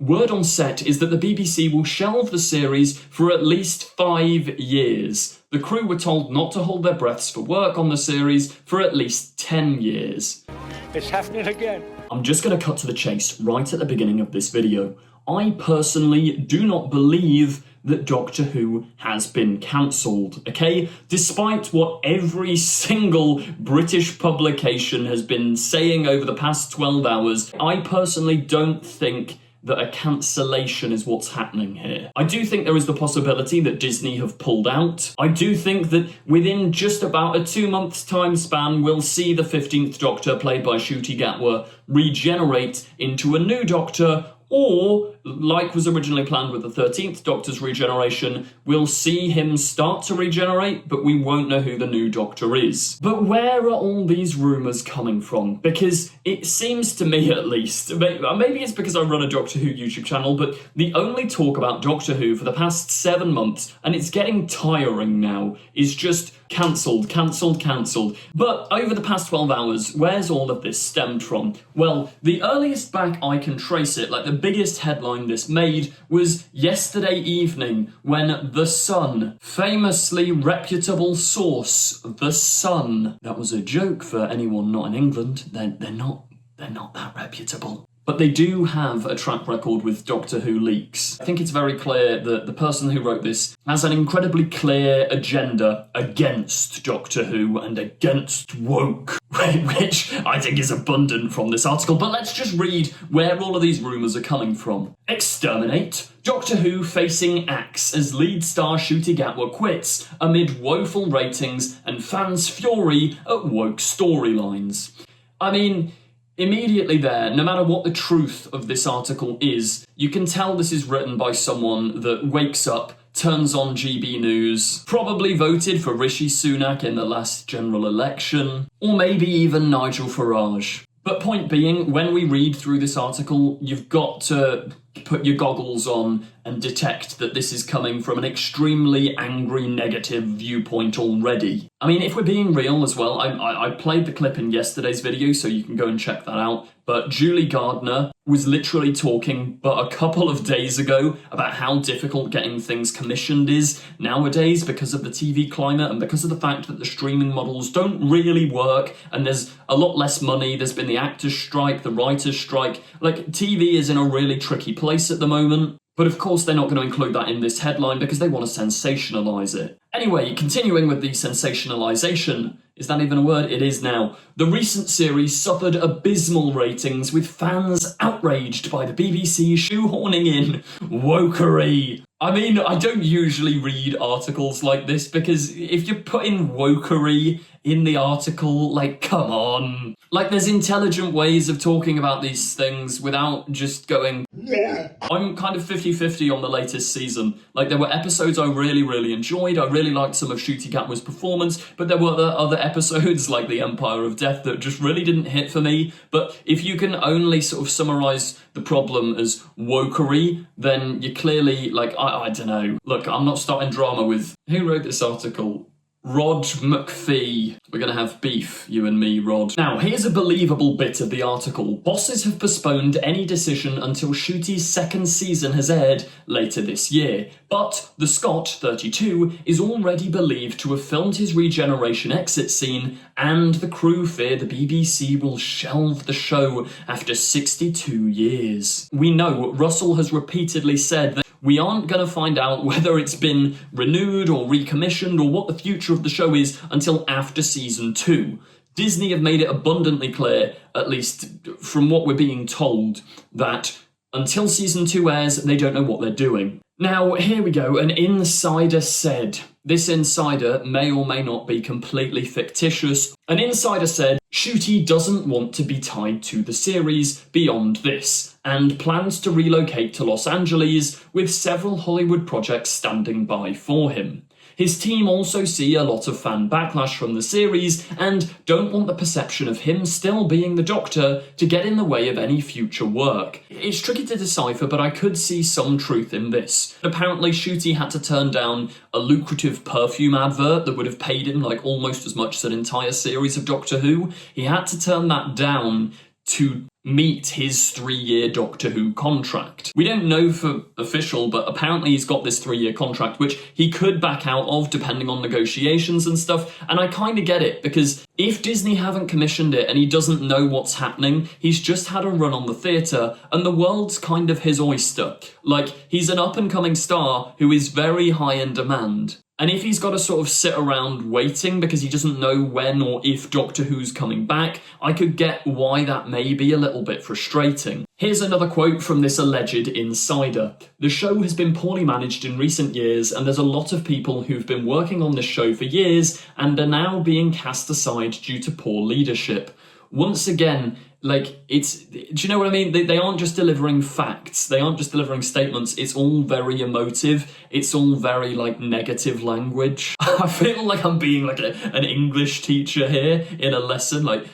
word on set is that the BBC will shelve the series for at least 5 years. The crew were told not to hold their breaths for work on the series for at least 10 years. It's happening again. I'm just going to cut to the chase right at the beginning of this video. I personally do not believe that Doctor Who has been cancelled, okay? Despite what every single British publication has been saying over the past 12 hours, I personally don't think that a cancellation is what's happening here. I do think there is the possibility that Disney have pulled out. I do think that within just about a 2-month time span, we'll see the 15th Doctor, played by Ncuti Gatwa, regenerate into a new Doctor, or, like was originally planned with the 13th Doctor's regeneration, we'll see him start to regenerate, but we won't know who the new Doctor is. But where are all these rumours coming from? Because it seems to me, at least, maybe it's because I run a Doctor Who YouTube channel, but the only talk about Doctor Who for the past 7 months, and it's getting tiring now, is just cancelled, cancelled, cancelled. But over the past 12 hours, where's all of this stemmed from? Well, the earliest back I can trace it, like the biggest headline this made, was yesterday evening when The Sun, famously reputable source, The Sun. That was a joke for anyone not in England. They're not that reputable. But they do have a track record with Doctor Who leaks. I think it's very clear that the person who wrote this has an incredibly clear agenda against Doctor Who and against woke, which I think is abundant from this article. But let's just read where all of these rumours are coming from. Exterminate. Doctor Who facing axe as lead star Ncuti Gatwa quits amid woeful ratings and fans' fury at woke storylines. I mean, immediately there, no matter what the truth of this article is, you can tell this is written by someone that wakes up, turns on GB News, probably voted for Rishi Sunak in the last general election, or maybe even Nigel Farage. But point being, when we read through this article, you've got to put your goggles on and detect that this is coming from an extremely angry, negative viewpoint already. I mean, if we're being real as well, I played the clip in yesterday's video, so you can go and check that out, but Julie Gardner was literally talking but a couple of days ago about how difficult getting things commissioned is nowadays because of the TV climate and because of the fact that the streaming models don't really work and there's a lot less money. There's been the actors' strike, the writers' strike. Like, TV is in a really tricky place at the moment. But of course they're not going to include that in this headline because they want to sensationalise it. Anyway, continuing with the sensationalisation, is that even a word? It is now. The recent series suffered abysmal ratings with fans outraged by the BBC shoehorning in wokery. I mean, I don't usually read articles like this because if you put in wokery in the article, like, come on. Like, there's intelligent ways of talking about these things without just going, yeah. I'm kind of 50-50 on the latest season. Like, there were episodes I really enjoyed. I really liked some of Ncuti Gatwa's performance, but there were other episodes like The Empire of Death that just really didn't hit for me. But if you can only sort of summarise the problem as wokery, then you're clearly, like, I don't know. Look, I'm not starting drama with... Who wrote this article? Rod McPhee. We're going to have beef, you and me, Rod. Now, here's a believable bit of the article. Bosses have postponed any decision until Ncuti's second season has aired later this year. But the Scot, 32, is already believed to have filmed his regeneration exit scene, and the crew fear the BBC will shelve the show after 62 years. We know Russell has repeatedly said that we aren't going to find out whether it's been renewed or recommissioned or what the future of the show is until after season 2. Disney have made it abundantly clear, at least from what we're being told, that until season 2 airs, they don't know what they're doing. Now, here we go. An insider said. This insider may or may not be completely fictitious. An insider said, Ncuti doesn't want to be tied to the series beyond this, and plans to relocate to Los Angeles with several Hollywood projects standing by for him. His team also see a lot of fan backlash from the series and don't want the perception of him still being the Doctor to get in the way of any future work. It's tricky to decipher, but I could see some truth in this. Apparently, Ncuti had to turn down a lucrative perfume advert that would have paid him like almost as much as an entire series of Doctor Who. He had to turn that down to meet his 3-year Doctor Who contract. We don't know for official, but apparently he's got this 3-year contract, which he could back out of depending on negotiations and stuff, and I kind of get it, because if Disney haven't commissioned it and he doesn't know what's happening, he's just had a run on the theatre, and the world's kind of his oyster. Like, he's an up-and-coming star who is very high in demand. And if he's got to sort of sit around waiting because he doesn't know when or if Doctor Who's coming back, I could get why that may be a little bit frustrating. Here's another quote from this alleged insider. "The show has been poorly managed in recent years, and there's a lot of people who've been working on this show for years and are now being cast aside due to poor leadership." Once again, like, do you know what I mean? They aren't just delivering facts. They aren't just delivering statements. It's all very emotive. It's all very, like, negative language. I feel like I'm being, like, an English teacher here in a lesson. Like,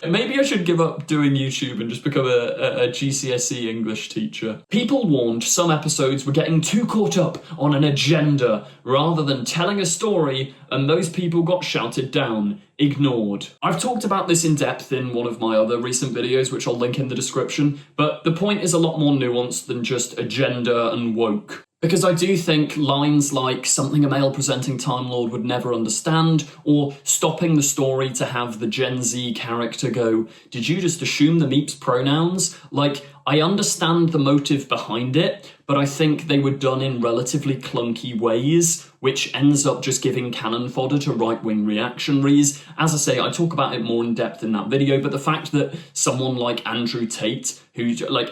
maybe I should give up doing YouTube and just become a GCSE English teacher. People warned some episodes were getting too caught up on an agenda rather than telling a story, and those people got shouted down. Ignored. I've talked about this in depth in one of my other recent videos, which I'll link in the description, but the point is a lot more nuanced than just agenda and woke. Because I do think lines like "something a male-presenting Time Lord would never understand," or stopping the story to have the Gen Z character go, "Did you just assume the Meeps pronouns?" Like, I understand the motive behind it, but I think they were done in relatively clunky ways, which ends up just giving cannon fodder to right-wing reactionaries. As I say, I talk about it more in depth in that video, but the fact that someone like Andrew Tate,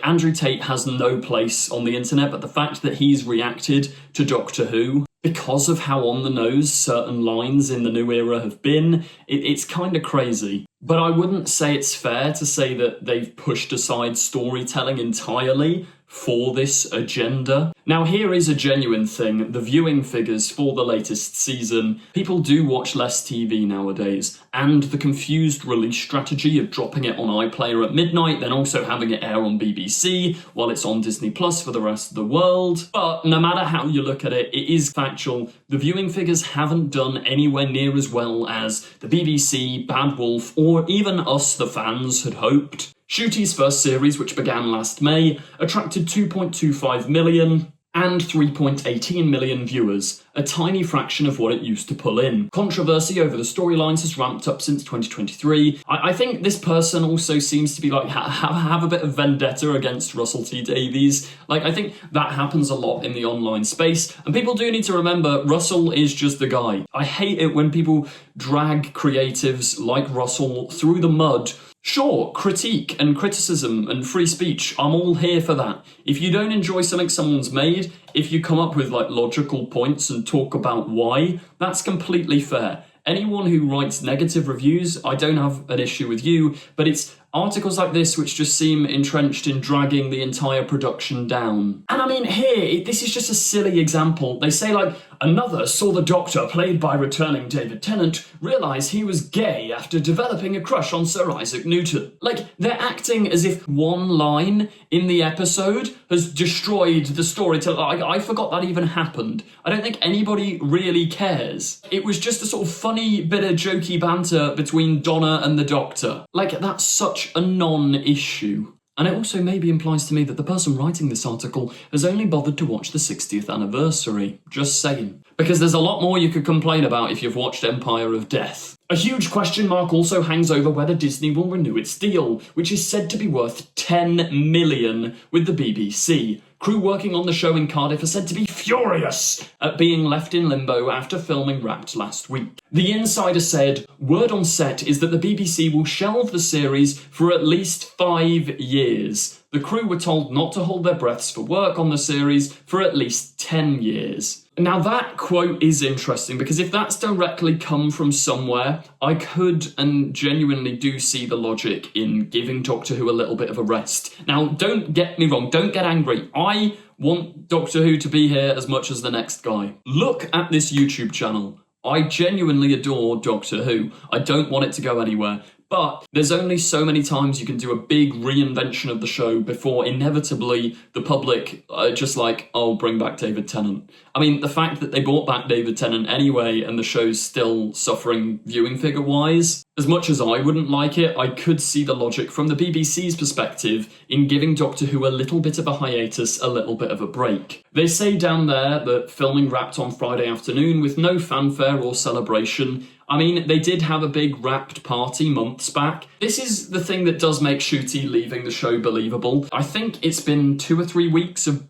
Andrew Tate has no place on the internet, but the fact that he's reacted to Doctor Who because of how on the nose certain lines in the new era have been, it's kind of crazy. But I wouldn't say it's fair to say that they've pushed aside storytelling entirely for this agenda. Now, here is a genuine thing. The viewing figures for the latest season, people do watch less TV nowadays, and the confused release strategy of dropping it on iPlayer at midnight, then also having it air on BBC while it's on Disney Plus for the rest of the world. But no matter how you look at it, it is factual. The viewing figures haven't done anywhere near as well as the BBC, Bad Wolf, or even us, the fans, had hoped. Ncuti's first series, which began last May, attracted 2.25 million and 3.18 million viewers, a tiny fraction of what it used to pull in. Controversy over the storylines has ramped up since 2023. I think this person also seems to be like, have a bit of vendetta against Russell T Davies. Like, I think that happens a lot in the online space, and people do need to remember Russell is just the guy. I hate it when people drag creatives like Russell through the mud. Sure, critique and criticism and free speech, I'm all here for that. If you don't enjoy something someone's made, if you come up with like logical points and talk about why, that's completely fair. Anyone who writes negative reviews, I don't have an issue with you, but it's articles like this which just seem entrenched in dragging the entire production down. And I mean, here, this is just a silly example. They say, like, another saw the Doctor, played by returning David Tennant, realise he was gay after developing a crush on Sir Isaac Newton. Like, they're acting as if one line in the episode has destroyed the story. I forgot that even happened. I don't think anybody really cares. It was just a sort of funny bit of jokey banter between Donna and the Doctor. Like, that's such a non-issue. And it also maybe implies to me that the person writing this article has only bothered to watch the 60th anniversary. Just saying. Because there's a lot more you could complain about if you've watched Empire of Death. A huge question mark also hangs over whether Disney will renew its deal, which is said to be worth $10 million with the BBC. Crew working on the show in Cardiff are said to be furious at being left in limbo after filming wrapped last week. The insider said, word on set is that the BBC will shelve the series for at least 5 years. The crew were told not to hold their breaths for work on the series for at least 10 years. Now that quote is interesting because if that's directly come from somewhere, I could and genuinely do see the logic in giving Doctor Who a little bit of a rest. Now, don't get me wrong, don't get angry. I want Doctor Who to be here as much as the next guy. Look at this YouTube channel. I genuinely adore Doctor Who. I don't want it to go anywhere. But there's only so many times you can do a big reinvention of the show before inevitably the public are just like, oh, bring back David Tennant. I mean, the fact that they brought back David Tennant anyway and the show's still suffering viewing figure-wise, as much as I wouldn't like it, I could see the logic from the BBC's perspective in giving Doctor Who a little bit of a hiatus, a little bit of a break. They say down there that filming wrapped on Friday afternoon with no fanfare or celebration. I mean, they did have a big wrapped party months back. This is the thing that does make Ncuti leaving the show believable. I think it's been 2 or 3 weeks of,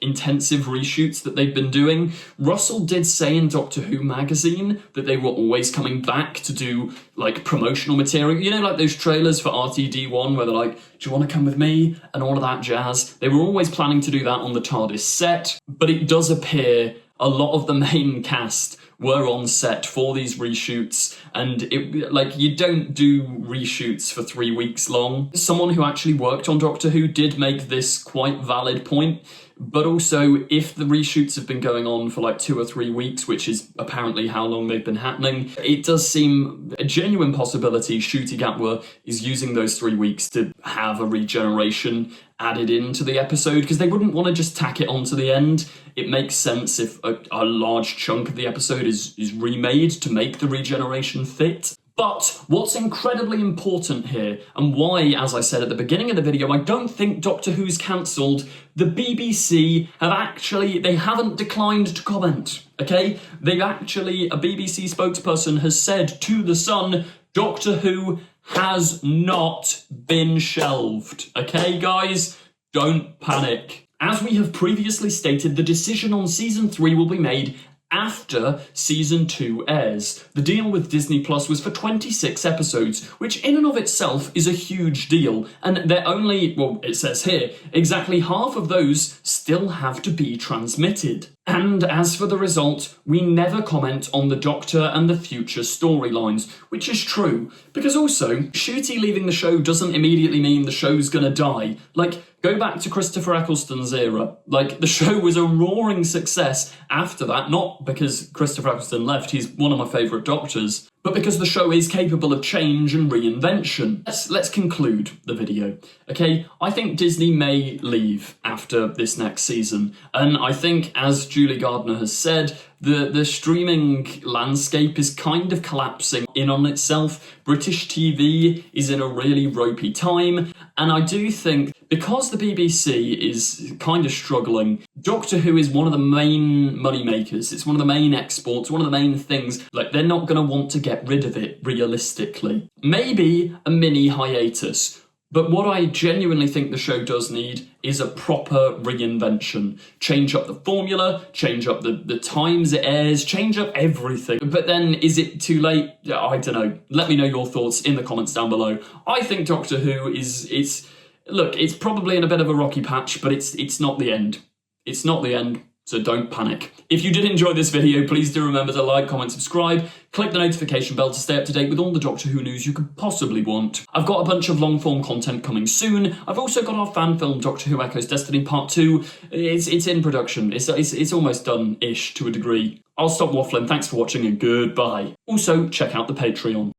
intensive reshoots that they've been doing. Russell did say in Doctor Who magazine that they were always coming back to do, promotional material. You know, like those trailers for RTD1 where they're like, do you want to come with me? And all of that jazz. They were always planning to do that on the TARDIS set, but it does appear a lot of the main cast were on set for these reshoots, and you don't do reshoots for 3 weeks long. Someone who actually worked on Doctor Who did make this quite valid point, but also if the reshoots have been going on for 2 or 3 weeks, which is apparently how long they've been happening, it does seem a genuine possibility Ncuti Gatwa is using those 3 weeks to have a regeneration added into the episode, because they wouldn't want to just tack it on to the end. It makes sense if a large chunk of the episode is remade to make the regeneration fit. But what's incredibly important here, and why, as I said at the beginning of the video, I don't think Doctor Who's cancelled, the BBC they haven't declined to comment, okay? A BBC spokesperson has said to The Sun, Doctor Who has not been shelved, okay, guys? Don't panic. As we have previously stated, the decision on Season 3 will be made after Season 2 airs. The deal with Disney Plus was for 26 episodes, which in and of itself is a huge deal, and they're only, it says here, exactly half of those still have to be transmitted. And as for the result, we never comment on the Doctor and the future storylines, which is true, because also, Ncuti leaving the show doesn't immediately mean the show's gonna die. Go back to Christopher Eccleston's era. The show was a roaring success after that, not because Christopher Eccleston left, he's one of my favourite Doctors, but because the show is capable of change and reinvention. Let's conclude the video, okay? I think Disney may leave after this next season, and I think, as Julie Gardner has said, the streaming landscape is kind of collapsing in on itself. British TV is in a really ropey time, and I do think, because the BBC is kind of struggling, Doctor Who is one of the main moneymakers. It's one of the main exports, one of the main things. They're not going to want to get rid of it, realistically. Maybe a mini hiatus. But what I genuinely think the show does need is a proper reinvention. Change up the formula, change up the times it airs, change up everything. But then, is it too late? I don't know. Let me know your thoughts in the comments down below. I think Doctor Who it's probably in a bit of a rocky patch, but it's not the end. It's not the end. So don't panic. If you did enjoy this video, please do remember to like, comment, subscribe, click the notification bell to stay up to date with all the Doctor Who news you could possibly want. I've got a bunch of long-form content coming soon. I've also got our fan film, Doctor Who Echoes Destiny Part 2. It's in production. It's almost done-ish to a degree. I'll stop waffling. Thanks for watching and goodbye. Also, check out the Patreon.